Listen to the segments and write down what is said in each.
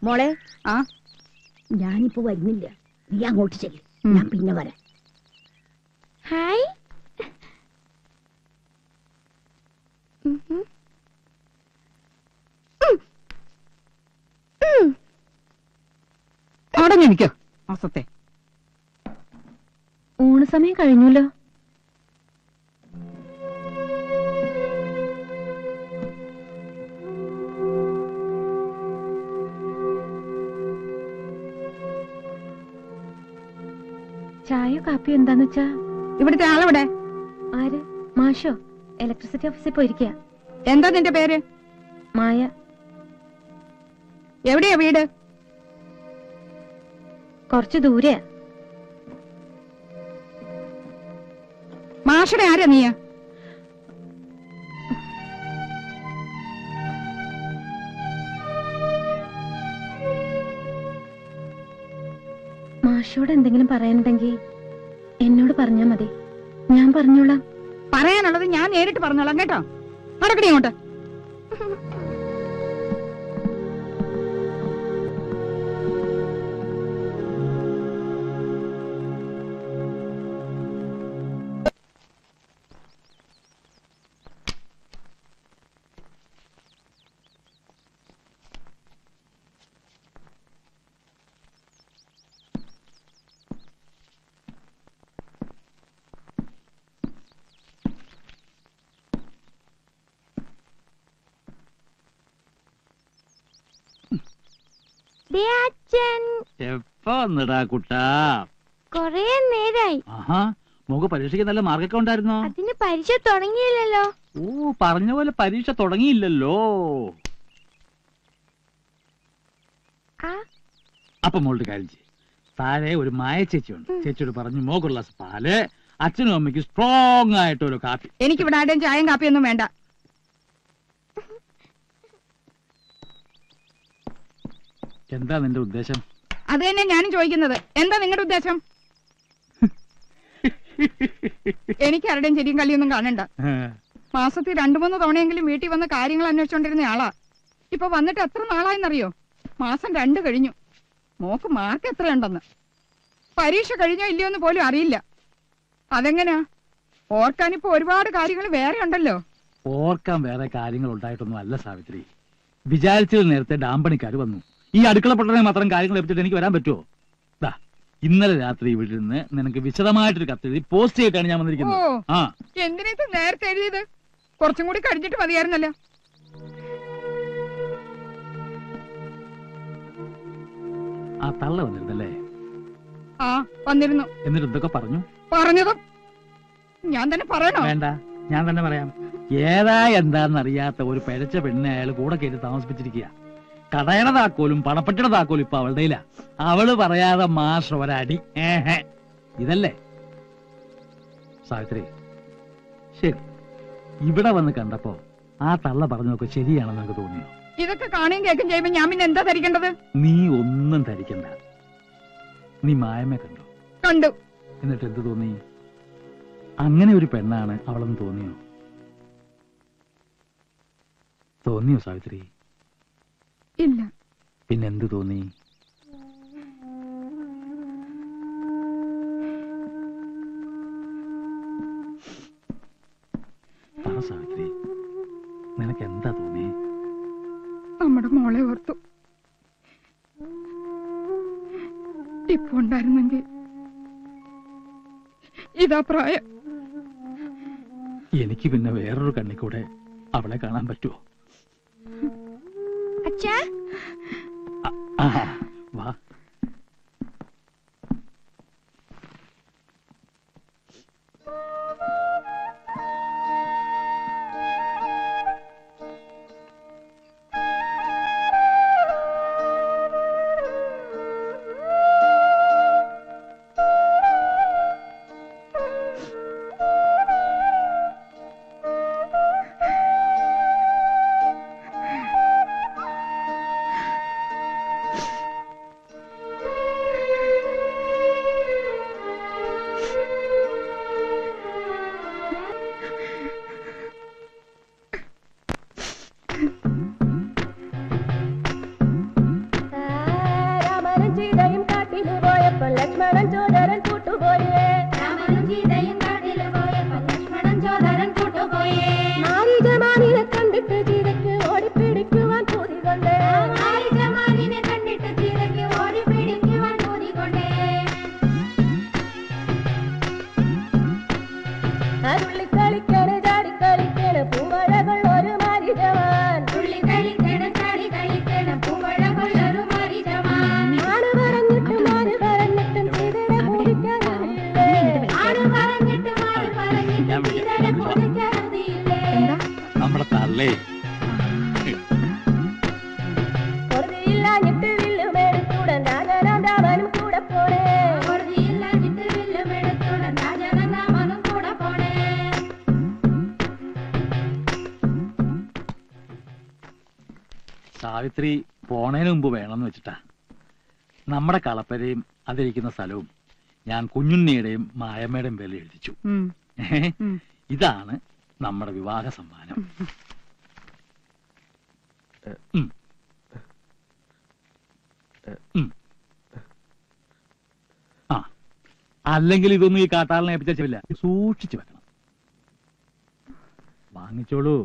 മോളെ ആ ഞാനിപ്പോ വരുന്നില്ല, നീ അങ്ങോട്ട് ചെല്ല്, ഞാൻ പിന്നെ വരാം. ഹായ്. അവിടെ എനിക്കോ മാസത്തെ ഊണ് സമയം കഴിഞ്ഞല്ലോ. ചായയോ കാപ്പിയോ എന്താന്ന് വെച്ചാ? ഇവിടുത്തെ ആളെവിടെ? ആര്? മാഷോ? ഇലക്ട്രിസിറ്റി ഓഫീസിൽ പോയിരിക്കുക. എന്താ നിന്റെ പേര്? മായ. എവിടെയാ വീട്? കുറച്ചു ദൂരെയാ. മാഷയുടെ ആരാ നീ? മാഷോട് എന്തെങ്കിലും പറയാനുണ്ടെങ്കിൽ എന്നോട് പറഞ്ഞാ മതി, ഞാൻ പറഞ്ഞോളാം. പറയാനുള്ളത് ഞാൻ നേരിട്ട് പറഞ്ഞോളാം കേട്ടോ. നടക്കടി അങ്ങോട്ട്. എപ്പോ വന്നടാ കുട്ടാ? കൊറേ നേരായി. ആഹാ, മോക്ക് പരീക്ഷയ്ക്ക് നല്ല മാർക്കൊക്കെ ഉണ്ടായിരുന്നോ? അതിന് പരീക്ഷ തുടങ്ങിയില്ലല്ലോ. ഓ, പറഞ്ഞ പോലെ പരീക്ഷ തുടങ്ങിയില്ലല്ലോ. അപ്പൊ മോളുടെ കാര്യം ചെയ്യ്. താഴെ ഒരു മായ ചേച്ചിയുണ്ട്. ചേച്ചിയോട് പറഞ്ഞു മോക്കുള്ള പാല്, അച്ഛനും അമ്മയ്ക്ക് സ്ട്രോങ് ആയിട്ട് ഒരു കാപ്പി. എനിക്കിവിടെ ആരുടെയും ചായയും കാപ്പിയൊന്നും വേണ്ട. എന്താ നിന്റെ ഉദ്ദേശം? അത് തന്നെ ഞാനും ചോദിക്കുന്നത്. എന്താ നിങ്ങളുടെ ഉദ്ദേശം? എനിക്ക് ആരുടെയും ചെരിയും കല്ലിയൊന്നും കാണണ്ട. മാസത്തിൽ 2-3 തവണയെങ്കിലും വീട്ടിൽ വന്ന് കാര്യങ്ങൾ അന്വേഷിച്ചോണ്ടിരുന്ന ആളാ. ഇപ്പൊ വന്നിട്ട് എത്ര നാളായെന്നറിയോ? മാസം 2 കഴിഞ്ഞു. മോക്ക് മാർക്ക് എത്രയുണ്ടെന്ന്, പരീക്ഷ കഴിഞ്ഞോ ഇല്ലയോന്ന് പോലും അറിയില്ല. അതെങ്ങനാ? ഓർക്കാനിപ്പോ ഒരുപാട് കാര്യങ്ങൾ വേറെ ഉണ്ടല്ലോ. ഓർക്കാൻ വേറെ കാര്യങ്ങൾ ഉണ്ടായിട്ടൊന്നും അല്ല സാവിത്രി. വിചാരിച്ചത് നേരത്തെ ഡാമ്പണിക്കാർ വന്നു. ഈ അടുക്കള പൊട്ടനെ മാത്രം കാര്യങ്ങൾ ലഭിച്ചിട്ട് എനിക്ക് വരാൻ പറ്റുമോ? ഇന്നലെ രാത്രി ഇവിടെ നിന്ന് നിനക്ക് വിശദമായിട്ടൊരു കത്തെഴുതി പോസ്റ്റ് ചെയ്തിട്ടാണ് ഞാൻ വന്നിരിക്കുന്നത്. എന്തിനാ ഇത് നേരത്തെ എഴുതിയത്? കുറച്ചും കൂടി കഴിഞ്ഞിട്ട് മതിയായിരുന്നല്ലോ. ആ തള്ള വന്നിരുന്നല്ലേ? ആ വന്നിരുന്നു. എന്നിട്ട് എന്തൊക്കെ പറഞ്ഞു? പറഞ്ഞതും ഞാൻ തന്നെ പറയണോ? വേണ്ട, ഞാൻ തന്നെ പറയാം. ഏതാ എന്താന്നറിയാത്ത ഒരു പിഴച്ച പെണ്ണിനെ അയാൾ കൂടെ കയറ്റി താമസിപ്പിച്ചിരിക്കുക. കടയുടെ താക്കോലും പണപ്പെട്ടിയുടെ താക്കോലും ഇപ്പൊ അവളുടെ ഇല്ല. അവള് പറയാതെ മാഷ് ഒരടി. ഇതല്ലേ സാവിത്രി? ശരി, ഇവിടെ വന്ന് കണ്ടപ്പോ ആ തള്ള പറഞ്ഞതൊക്കെ ശരിയാണെന്ന് എനിക്ക് തോന്നിയോ? ഇതൊക്കെ കാണുകയും കേൾക്കും ചെയ്യുമ്പോ ഞാൻ പിന്നെ എന്താ ധരിക്കേണ്ടത്? നീ ഒന്നും ധരിക്കണ്ട. നീ മായമെ കണ്ടു? കണ്ടു. എന്നിട്ട് എന്ത് തോന്നി? അങ്ങനെ ഒരു പെണ്ണാണ് അവളെന്ന് തോന്നിയോ? തോന്നിയോ സാവിത്രി? ഇല്ല. പിന്നെന്ത് തോന്നി? പറ സാവിത്രി, നിനക്ക് എന്താ തോന്നി? നമ്മുടെ മോളെ ഓർത്തു. ഇപ്പൊ ഉണ്ടായിരുന്നെങ്കിൽ ഇതാ പ്രായം. എനിക്ക് പിന്നെ വേറൊരു കണ്ണിക്കൂടെ അവളെ കാണാൻ പറ്റുമോ? അച്ഛാ, വാ. തള്ളേ. സാവിത്രി പോണേന് മുമ്പ് വേണമെന്ന് വെച്ചിട്ടാ. നമ്മുടെ കളപ്പരയും അതിരിക്കുന്ന സ്ഥലവും ഞാൻ കുഞ്ഞുണ്ണിയുടെയും മായമ്മയുടെയും പേരിൽ എഴുതിച്ചു. ഇതാണ് നമ്മുടെ വിവാഹ സമ്മാനം. ആ, അല്ലെങ്കിൽ ഇതൊന്നും ഈ കാട്ടാളിനെ ഏൽപ്പിച്ചില്ല. സൂക്ഷിച്ചു വെക്കണം. വാങ്ങിച്ചോളൂ.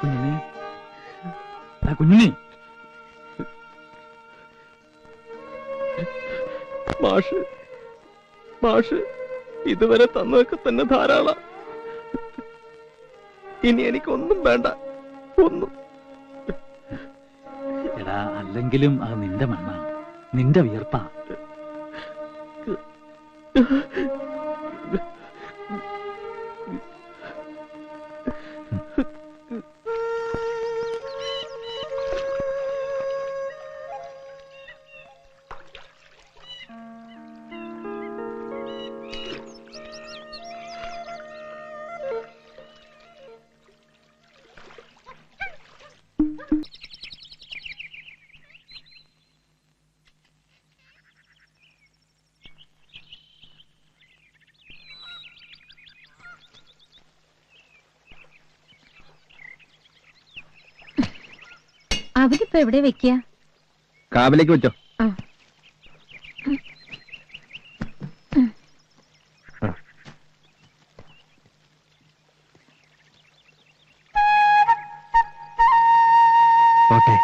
കുഞ്ഞിനെ, കുഞ്ഞിനെ. മാഷ് ഇതുവരെ തന്നതൊക്കെ തന്നെ ധാരാളം. ഇനി എനിക്കൊന്നും വേണ്ട, ഒന്നും. എടാ, അല്ലെങ്കിലും അത് നിന്റെ മണ്ണാണ്, നിന്റെ വിയർപ്പാ. അവരിപ്പോ എവിടെ വെക്കുക? കാവിലേക്ക് വെച്ചോ. പോട്ടെ.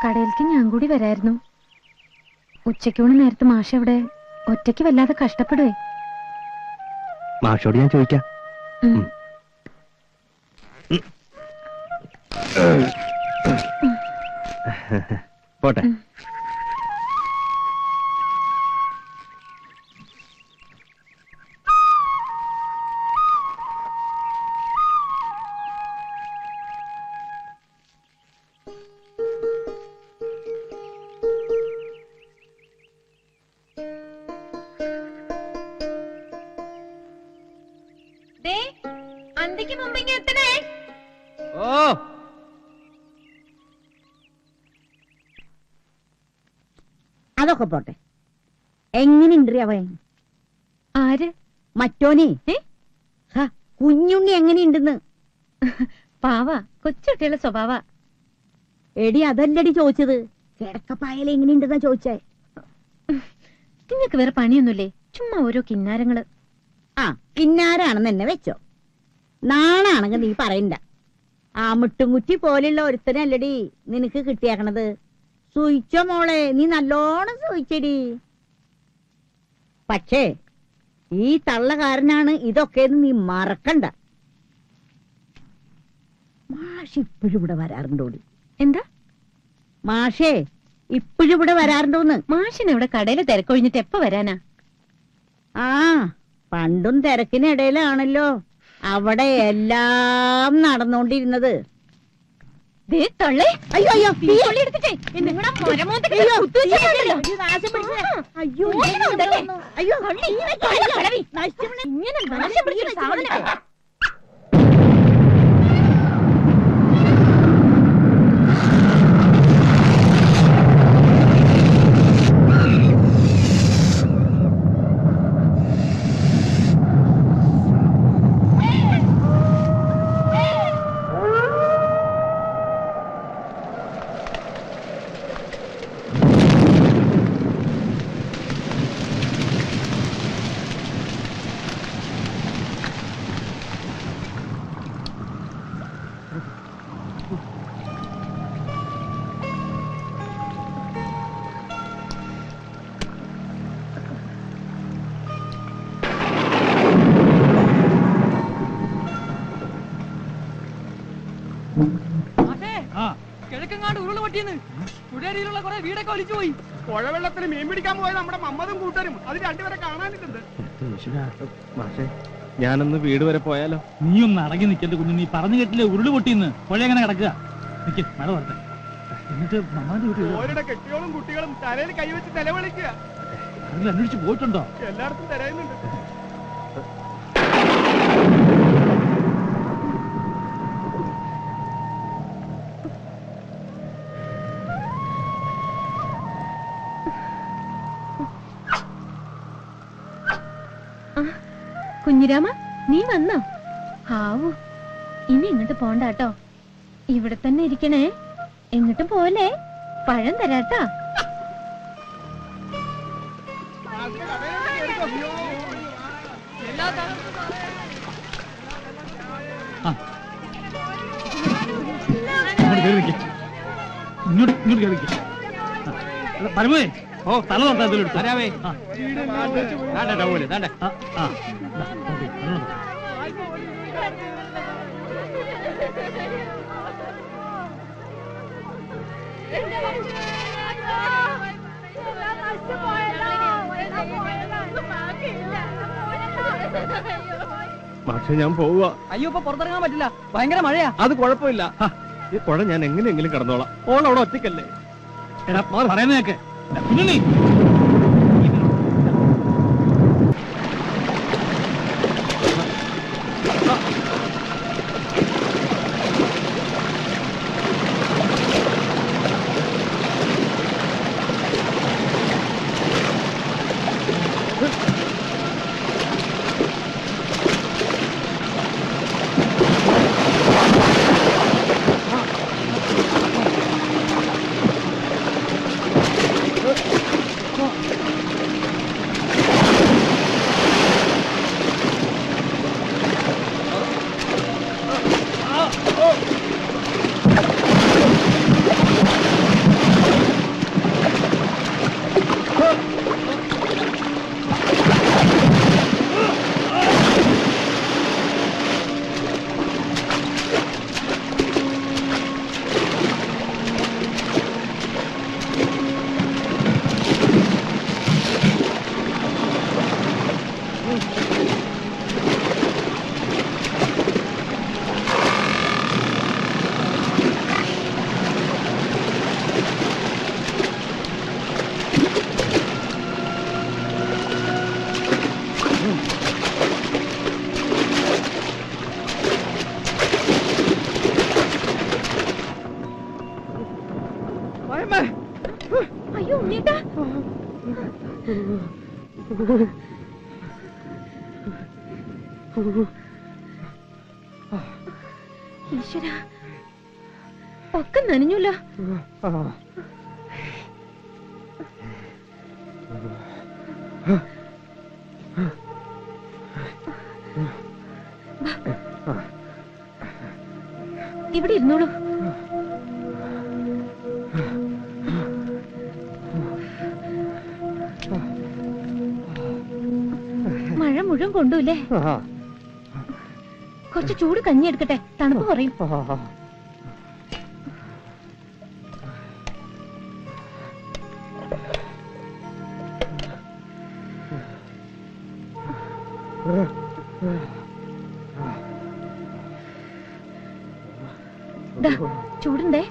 കടയിലേക്ക് ഞാൻ കൂടി വരായിരുന്നു. ഉച്ചയ്ക്കൂണ് നേരത്തെ മാഷ് എവിടെ? ഒറ്റയ്ക്ക് വല്ലാതെ കഷ്ടപ്പെടുവേ. മാഷോട് ഞാൻ ചോദിക്കാം. പോട്ടെ. അന്തിക്ക് മുമ്പ് ഇങ്ങ് എത്തണേ. ഓ, അതൊക്കെ പോട്ടെ. എങ്ങനെയുണ്ട് അവൻ? ആര്? മറ്റോനെ. കുഞ്ഞുണ്ണി എങ്ങനെയുണ്ടെന്ന്? പാവ, കൊച്ചുകുട്ടികളുടെ സ്വഭാവ. എടി അതല്ലടി ചോദിച്ചത്, കിടക്കപ്പായല എങ്ങനെയുണ്ടെന്നാ ചോദിച്ചേ. നിങ്ങൾക്ക് വേറെ പണിയൊന്നുമില്ലേ? ചുമ്മാ ഓരോ കിന്നാരങ്ങള്. ആ, കിന്നാരാണെന്ന് എന്നെ വെച്ചോ. നാണാണെങ്കിൽ നീ പറയണ്ട. ആ മുട്ടുംകുറ്റി പോലെയുള്ള ഒരുത്തനല്ലടി നിനക്ക് കിട്ടിയാക്കണത്. സൂയിച്ചോ മോളെ, നീ നല്ലോണം സൂയിച്ചടി. പക്ഷേ ഈ തള്ളകാരനാണ് ഇതൊക്കെയെന്ന് നീ മറക്കണ്ട. മാഷ് ഇപ്പോഴും ഇവിടെ വരാറുണ്ടോടി? എന്താ? മാഷേ ഇപ്പോഴും ഇവിടെ വരാറുണ്ടോന്ന്? മാഷിന് ഇവിടെ കടയില് തിരക്കൊഴിഞ്ഞിട്ട് എപ്പോ വരാനാ? ആ, പണ്ടും തിരക്കിനിടയിലാണല്ലോ അവിടെ എല്ലാം നടന്നോണ്ടിരുന്നത്. തള്ളേ, അയ്യോ അയ്യോ, ആ കിഴക്കങ്ങാണ്ട് ഉരുള് പൊട്ടിയെന്ന് പുഴയരിയിലുള്ള കുറെ വീടൊക്കെ ഒലിച്ചു പോയി. പുഴവെള്ളത്തിന് മീൻ പിടിക്കാൻ പോയത് നമ്മുടെ മമ്മതും കൂട്ടരും അത് രണ്ടുപേരെ കാണാനിട്ടുണ്ട്. മാഷേ ഞാനൊന്ന് വീട് വരെ പോയാലോ? നീ ഒന്ന് അടങ്ങി നിൽക്കണ്ട കുഞ്ഞു. നീ പറഞ്ഞു കേട്ടില്ലേ ഉരുള് പൊട്ടിന്ന്? പുഴ എങ്ങനെ കിടക്കുക? നിക്ക് മഴ വരട്ടെ. എന്നിട്ട് മമ്മാന്റെ വീട്ടിൽ ഓരുടെ കെട്ടിയോളും കുട്ടികളും തലയിൽ കൈവച്ച് നിലവിളിക്കുക. അതിൽ അന്വേഷിച്ച് പോയിട്ടുണ്ടോ? എല്ലായിടത്തും തിരയുന്നുണ്ട്. കുഞ്ഞിരാമ, നീ വന്നോ? ഹാവു, ഇനി ഇങ്ങോട്ട് പോണ്ടാട്ടോ. ഇവിടെ തന്നെ ഇരിക്കണേ, എങ്ങോട്ടും പോലെ. പഴം തരാട്ടാ. ഇങ്ങോട്ട് കയറി പരമേ. ഓ തല തൊട്ടാ വരാവേ. മാഷേ ഞാൻ പോവുക. അയ്യോ, ഇപ്പൊ പുറത്തിറങ്ങാൻ പറ്റില്ല, ഭയങ്കര മഴയാ. അത് കുഴപ്പമില്ല. ഈ പുഴ ഞാൻ എങ്ങനെയെങ്കിലും കടന്നോളാം. ഓൾ അവിടെ ഒറ്റയ്ക്കല്ലേ. എടാ പറയുന്നതൊക്കെ കുഞ്ഞുണ്ണി. അയ്യോ ഉണ്ണീട്ടാ, ഈശ്വര, ഒക്കെ നനഞ്ഞല്ലോ. ഇവിടെ ഇരുന്നോളൂ. മഴ മുഴുവൻ കൊണ്ടൂല്ലേ? കുറച്ച് ചൂട് കഞ്ഞി എടുക്കട്ടെ, തണുപ്പ് കുറയും. ദാ, ചൂടുണ്ടേ?